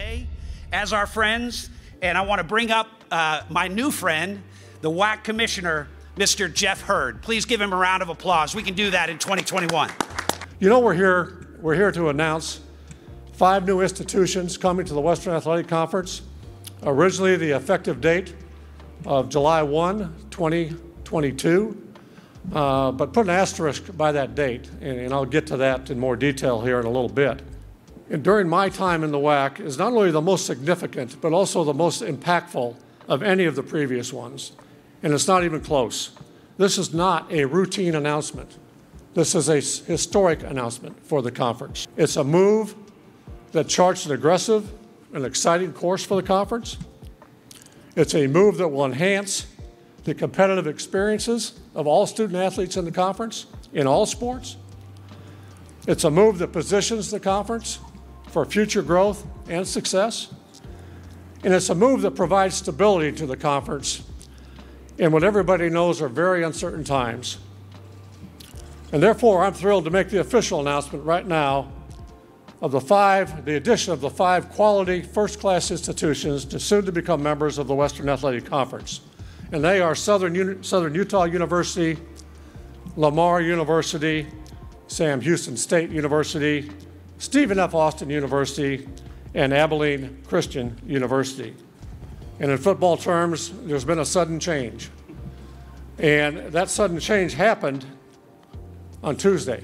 today as our friends, and I want to bring up my new friend, the WAC Commissioner, Mr. Jeff Hurd. Please give him a round of applause. We can do that in 2021. You know, we're here to announce 5 new institutions coming to the Western Athletic Conference. Originally, the effective date of July 1, 2022, but put an asterisk by that date, and I'll get to that in more detail here in a little bit. And during my time in the WAC is not only the most significant, but also the most impactful of any of the previous ones. And it's not even close. This is not a routine announcement. This is a historic announcement for the conference. It's a move that charts an aggressive and exciting course for the conference. It's a move that will enhance the competitive experiences of all student athletes in the conference, in all sports. It's a move that positions the conference for future growth and success. And it's a move that provides stability to the conference in what everybody knows are very uncertain times. And therefore, I'm thrilled to make the official announcement right now of the addition of the 5 quality first-class institutions to soon to become members of the Western Athletic Conference. And they are Southern Utah University, Lamar University, Sam Houston State University, Stephen F. Austin University, and Abilene Christian University. And in football terms, there's been a sudden change. And that sudden change happened on Tuesday.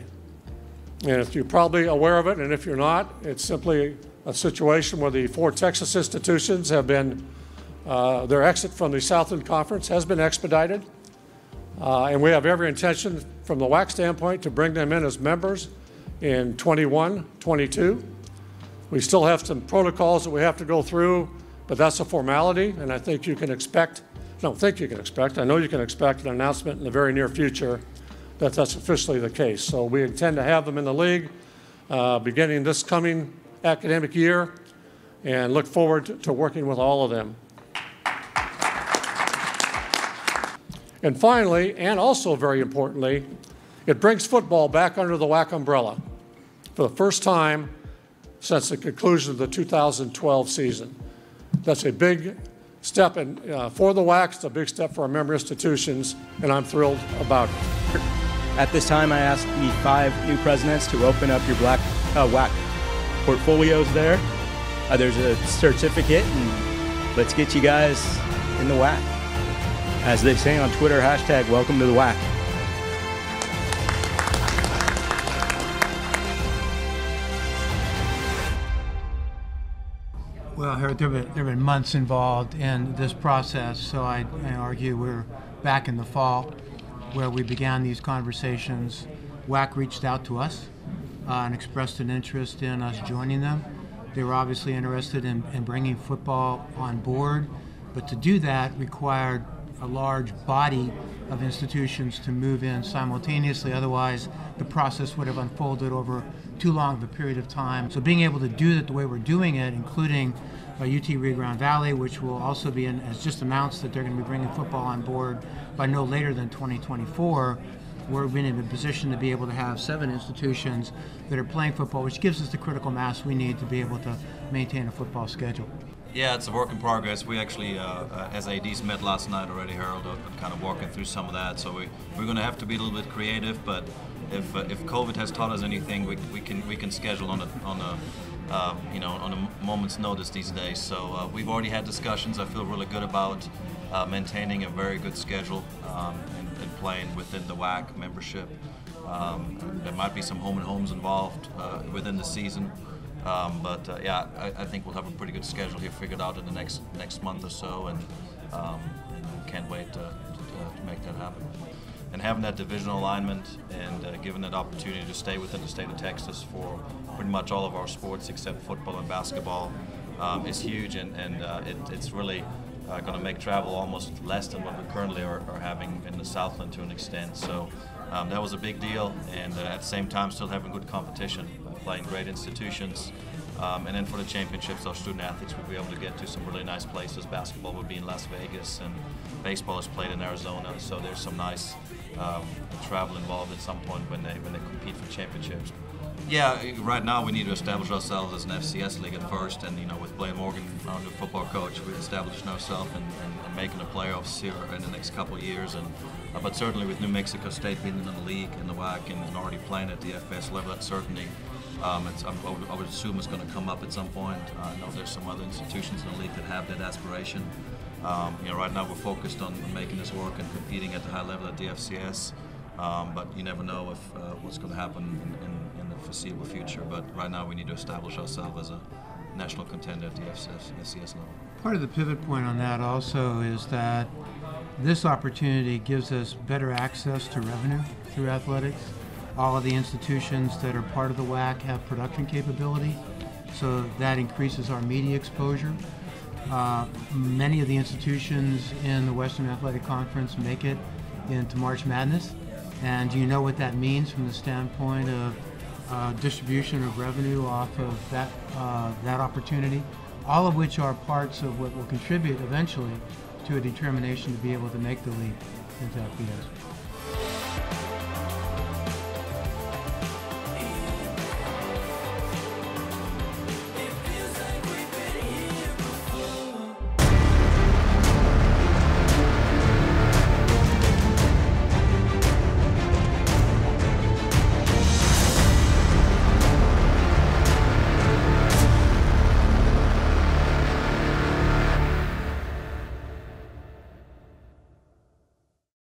And if you're probably aware of it, and if you're not, it's simply a situation where the 4 Texas institutions have been, their exit from the Southland Conference has been expedited. And we have every intention from the WAC standpoint to bring them in as members in 21, 22. We still have some protocols that we have to go through, but that's a formality, and I think you can expect, I don't think you can expect, I know you can expect an announcement in the very near future that that's officially the case. So we intend to have them in the league beginning this coming academic year, and look forward to working with all of them. And finally, and also very importantly, it brings football back under the WAC umbrella for the first time since the conclusion of the 2012 season. That's a big step for the WAC. It's a big step for our member institutions, and I'm thrilled about it. At this time, I ask the 5 new presidents to open up your WAC portfolios there. There's a certificate, and let's get you guys in the WAC. As they say on Twitter, hashtag welcome to the WAC. Well, there have been months involved in this process, so I argue we're back in the fall where we began these conversations. WAC reached out to us and expressed an interest in us joining them. They were obviously interested in bringing football on board, but to do that required a large body of institutions to move in simultaneously. Otherwise, the process would have unfolded over too long of a period of time. So being able to do it the way we're doing it, including UT Rio Grande Valley, which will also be, has just announced that they're going to be bringing football on board by no later than 2024, we're in a position to be able to have 7 institutions that are playing football, which gives us the critical mass we need to be able to maintain a football schedule. Yeah, it's a work in progress. We actually, as ADs, met last night already, Harold, kind of walking through some of that. So we're going to have to be a little bit creative, but if COVID has taught us anything, we can schedule on a moment's notice these days. So we've already had discussions. I feel really good about maintaining a very good schedule and playing within the WAC membership. There might be some home and homes involved within the season. Yeah, I think we'll have a pretty good schedule here figured out in the next month or so, and can't wait to make that happen. And having that divisional alignment and given that opportunity to stay within the state of Texas for pretty much all of our sports except football and basketball is huge, and it's really going to make travel almost less than what we currently are having in the Southland to an extent. So that was a big deal, and at the same time still having good competition, playing great institutions. And then for the championships, our student athletes will be able to get to some really nice places. Basketball will be in Las Vegas, and baseball is played in Arizona. So there's some nice travel involved at some point when they compete for championships. Yeah, right now we need to establish ourselves as an FCS league at first, and with Blaine Morgan, our new football coach, we're establishing ourselves and making the playoffs here in the next couple of years. And but certainly with New Mexico State being in the league and the WAC and already playing at the FBS level, that's certainly I would assume it's going to come up at some point. I know there's some other institutions in the league that have that aspiration. Right now we're focused on making this work and competing at the high level at the FCS. But you never know if what's going to happen in the foreseeable future. But right now we need to establish ourselves as a national contender at the FCS level. Part of the pivot point on that also is that this opportunity gives us better access to revenue through athletics. All of the institutions that are part of the WAC have production capability, so that increases our media exposure. Many of the institutions in the Western Athletic Conference make it into March Madness. And you know what that means from the standpoint of distribution of revenue off of that opportunity, all of which are parts of what will contribute eventually to a determination to be able to make the leap into FBS.